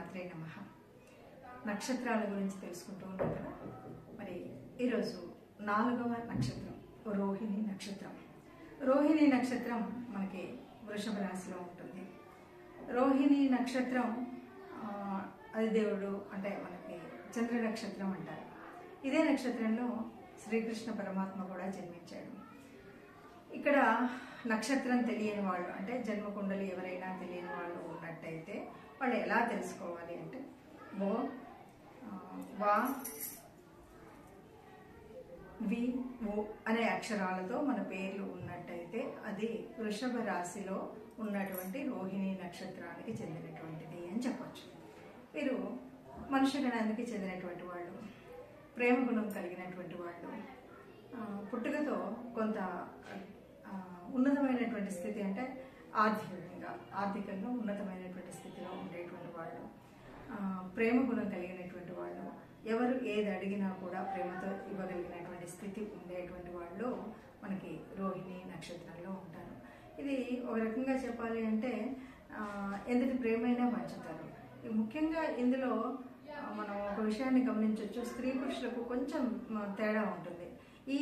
శ్రీమాత్రే నమః. నక్షత్రాల గురించి తెలుసుకుంటూ ఉన్నాం కదా. మరి ఈరోజు 4వ నక్షత్రం రోహిణి నక్షత్రం. రోహిణి నక్షత్రం మనకి వృషభ రాశిలో ఉంటుంది. రోహిణి నక్షత్రం అది దేవుడు అంటే మనకి చంద్ర నక్షత్రం అంటారు. ఇదే నక్షత్రంలో శ్రీకృష్ణ పరమాత్మ కూడా జన్మించాడు. ఇక్కడ నక్షత్రం తెలియని వాళ్ళు అంటే జన్మకుండలి ఎవరైనా తెలియని వాళ్ళు ఉన్నట్టయితే వాళ్ళు ఎలా తెలుసుకోవాలి అంటే వా వి ఓ అనే అక్షరాలతో మన పేర్లు ఉన్నట్టయితే అది వృషభ రాశిలో ఉన్నటువంటి రోహిణి నక్షత్రానికి చెందినటువంటిది అని చెప్పచ్చు. వీరు మనుష్య గణానికి చెందినటువంటి వాళ్ళు, ప్రేమ గుణం కలిగినటువంటి వాళ్ళు, పుట్టుకతో కొంత ఉన్నతమైనటువంటి స్థితి అంటే ఆర్థికంగా ఉన్నతమైనటువంటి స్థితిలో ఉండేటువంటి వాళ్ళు, ప్రేమ గుణం కలిగినటువంటి వాళ్ళు, ఎవరు ఏది అడిగినా కూడా ప్రేమతో ఇవ్వగలిగినటువంటి స్థితి ఉండేటువంటి వాళ్ళు మనకి రోహిణి నక్షత్రంలో ఉంటారు. ఇది ఒక రకంగా చెప్పాలి అంటే ఎంతటి ప్రేమైనా పంచుతారు. ముఖ్యంగా ఇందులో మనం ఒక విషయాన్ని గమనించవచ్చు, స్త్రీ పురుషులకు కొంచెం తేడా ఉంటుంది. ఈ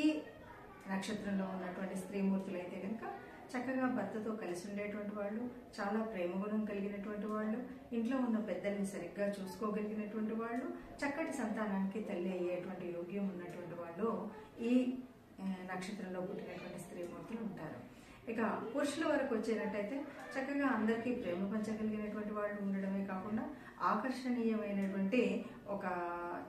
నక్షత్రంలో ఉన్నటువంటి స్త్రీమూర్తులు అయితే కనుక చక్కగా భర్తతో కలిసి ఉండేటువంటి వాళ్ళు, చాలా ప్రేమ గుణం కలిగినటువంటి వాళ్ళు, ఇంట్లో ఉన్న పెద్దల్ని సరిగ్గా చూసుకోగలిగినటువంటి వాళ్ళు, చక్కటి సంతానానికి తల్లి అయ్యేటువంటి యోగ్యం ఉన్నటువంటి వాళ్ళు ఈ నక్షత్రంలో పుట్టినటువంటి స్త్రీమూర్తులు ఉంటారు. ఇక పురుషుల వరకు వచ్చేటట్టయితే చక్కగా అందరికీ ప్రేమ పంచగలిగినటువంటి వాళ్ళు ఉండడమే కాకుండా ఆకర్షణీయమైనటువంటి ఒక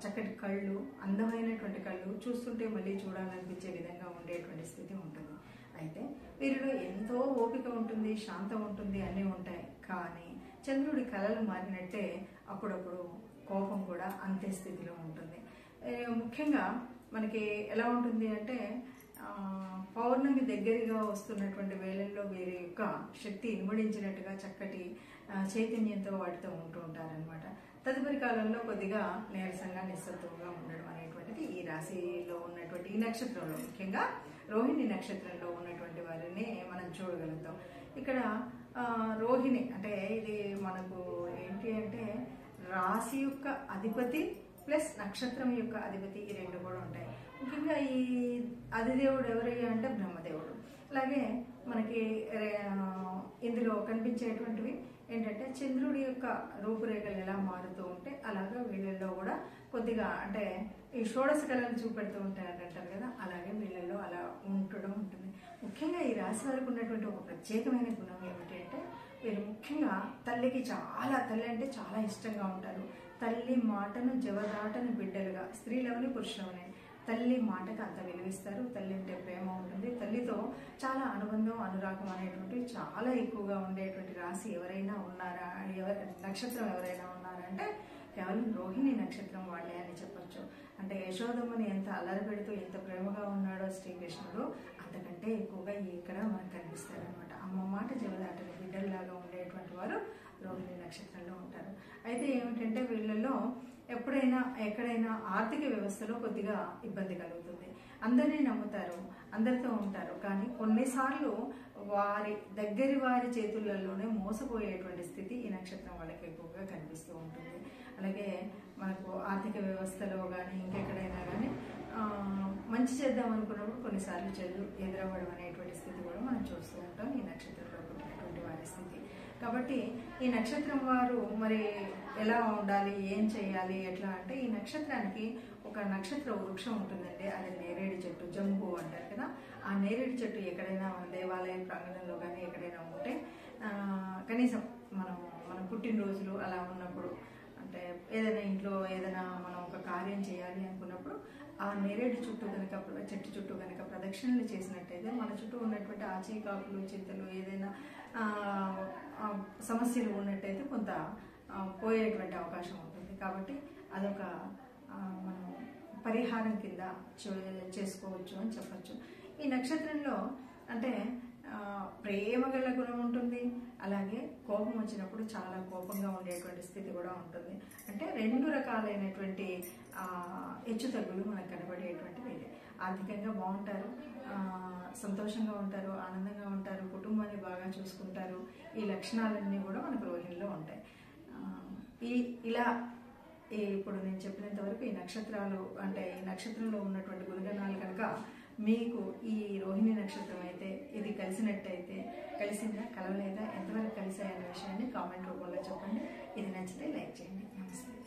చక్కటి కళ్ళు, అందమైనటువంటి కళ్ళు, చూస్తుంటే మళ్ళీ చూడాలనిపించే విధంగా ఉండేటువంటి స్థితి ఉంటుంది. అయితే వీరిలో ఎంతో ఓపిక ఉంటుంది, శాంతం ఉంటుంది, అన్నీ ఉంటాయి. కానీ చంద్రుడి కళలు మారినట్టే అప్పుడప్పుడు కోపం కూడా అంతే స్థితిలో ఉంటుంది. ముఖ్యంగా మనకి ఎలా ఉంటుంది అంటే పౌర్ణమి దగ్గరగా వస్తున్నటువంటి వేళల్లో వీరి యొక్క శక్తి ఇనుమడించినట్టుగా చక్కటి చైతన్యంతో వాటితో ఉంటూ ఉంటారనమాట. తదుపరి కాలంలో కొద్దిగా నీరసంగా నిస్సత్వంగా ఉండడం అనేటువంటిది ఈ రాశిలో ఉన్నటువంటి ఈ నక్షత్రంలో, ముఖ్యంగా రోహిణి నక్షత్రంలో ఉన్నటువంటి వారిని మనం చూడగలుగుతాం. ఇక్కడ రోహిణి అంటే ఇది మనకు ఏంటి అంటే రాశి యొక్క అధిపతి ప్లస్ నక్షత్రం యొక్క అధిపతి, ఈ రెండు కూడా ఉంటాయి. ముఖ్యంగా ఈ అధిదేవుడు ఎవరయ్యా అంటే బ్రహ్మదేవుడు. అలాగే మనకి ఇందులో కనిపించేటువంటివి ఏంటంటే చంద్రుడి యొక్క రూపురేఖలు ఎలా మారుతూ ఉంటే అలాగా వీళ్ళల్లో కూడా కొద్దిగా అంటే ఈ షోడశ కళలు చూపెడుతూ ఉంటారు అంటారు కదా, అలాగే వీళ్ళల్లో అలా ఉండడం ఉంటుంది. ముఖ్యంగా ఈ రాశి వారికి ఉన్నటువంటి ఒక ప్రత్యేకమైన గుణం ఏమిటి అంటే వీళ్ళు ముఖ్యంగా తల్లి అంటే చాలా ఇష్టంగా ఉంటారు. తల్లి మాటను జవదాటని బిడ్డలుగా, స్త్రీలవని పురుషులవని తల్లి మాటకు అంత విలువిస్తారు. తల్లి అంటే ప్రేమ ఉంటుంది. తల్లితో చాలా అనుబంధం, అనురాగం అనేటువంటివి చాలా ఎక్కువగా ఉండేటువంటి రాశి ఎవరైనా ఉన్నారా, నక్షత్రం ఎవరైనా ఉన్నారా అంటే కేవలం రోహిణి నక్షత్రం వాళ్ళే అని చెప్పచ్చు. అంటే యశోదమ్మని ఎంత అల్లరి పెడుతూ ఎంత ప్రేమగా ఉన్నాడో శ్రీకృష్ణుడు, అంతకంటే ఎక్కువగా ఇక్కడ మనకు కనిపిస్తారనమాట. అమ్మ మాట జవదాటని బిడ్డల్లాగా ఉండేటువంటి వారు రోహిణి నక్షత్రంలో ఉంటారు. అయితే ఏమిటంటే వీళ్ళల్లో ఎప్పుడైనా ఎక్కడైనా ఆర్థిక వ్యవస్థలో కొద్దిగా ఇబ్బంది కలుగుతుంది. అందరినీ నమ్ముతారు, అందరితో ఉంటారు, కానీ కొన్నిసార్లు వారి చేతులలోనే మోసపోయేటువంటి స్థితి ఈ నక్షత్రం వాళ్ళకి ఎక్కువగా కనిపిస్తూ ఉంటుంది. అలాగే మనకు ఆర్థిక వ్యవస్థలో కానీ ఇంకెక్కడైనా కానీ మంచి చేద్దాం అనుకున్నప్పుడు కొన్నిసార్లు చెడు ఎదురవ్వడం అనేటువంటి స్థితి కూడా మనం చూస్తూ ఉంటాం ఈ నక్షత్రంలో పుట్టినటువంటి వారి స్థితి. కాబట్టి ఈ నక్షత్రం వారు మరి ఎలా ఉండాలి, ఏం చేయాలి, ఎట్లా అంటే ఈ నక్షత్రానికి ఒక నక్షత్ర వృక్షం ఉంటుందండి. అది నేరేడు చెట్టు, జంబు అంటారు కదా. ఆ నేరేడు చెట్టు ఎక్కడైనా మన దేవాలయ ప్రాంగణంలో కానీ ఎక్కడైనా ఉంటే కనీసం మన పుట్టినరోజులు అలా ఉన్నప్పుడు అంటే ఏదైనా ఇంట్లో ఏదైనా మనం ఒక కార్యం చేయాలి అనుకున్నప్పుడు ఆ నేరేడు చెట్టు చుట్టూ కనుక ప్రదక్షిణలు చేసినట్టయితే మన చుట్టూ ఉన్నటువంటి ఆచీకాకులు, చింతలు, ఏదైనా సమస్యలు ఉన్నట్టయితే కొంత పోయేటువంటి అవకాశం ఉంటుంది. కాబట్టి అదొక మనం పరిహారం కింద చేసుకోవచ్చు అని చెప్పచ్చు. ఈ నక్షత్రంలో అంటే ప్రేమ గల గుణం ఉంటుంది. అలాగే కోపం వచ్చినప్పుడు చాలా కోపంగా ఉండేటువంటి స్థితి కూడా ఉంటుంది. అంటే రెండు రకాలైనటువంటి హెచ్చుతగ్గులు మనకు కనబడేటువంటివి. ఆర్థికంగా బాగుంటారు, సంతోషంగా ఉంటారు, ఆనందంగా ఉంటారు, కుటుంబాన్ని బాగా చూసుకుంటారు. ఈ లక్షణాలన్నీ కూడా మనకు రోహిణిలో ఉంటాయి. ఇలా ఇప్పుడు నేను చెప్పినంత వరకు ఈ నక్షత్రాలు అంటే ఈ నక్షత్రంలో ఉన్నటువంటి గుణగణాలు కనుక మీకు ఈ రోహిణి నక్షత్రం అయితే ఇది కలిసినట్టయితే కలిసిందా కలవలేదా ఎంతవరకు కలిసాయనే విషయాన్ని కామెంట్ రూపంలో చెప్పండి. ఇది నచ్చితే లైక్ చేయండి. నమస్తే.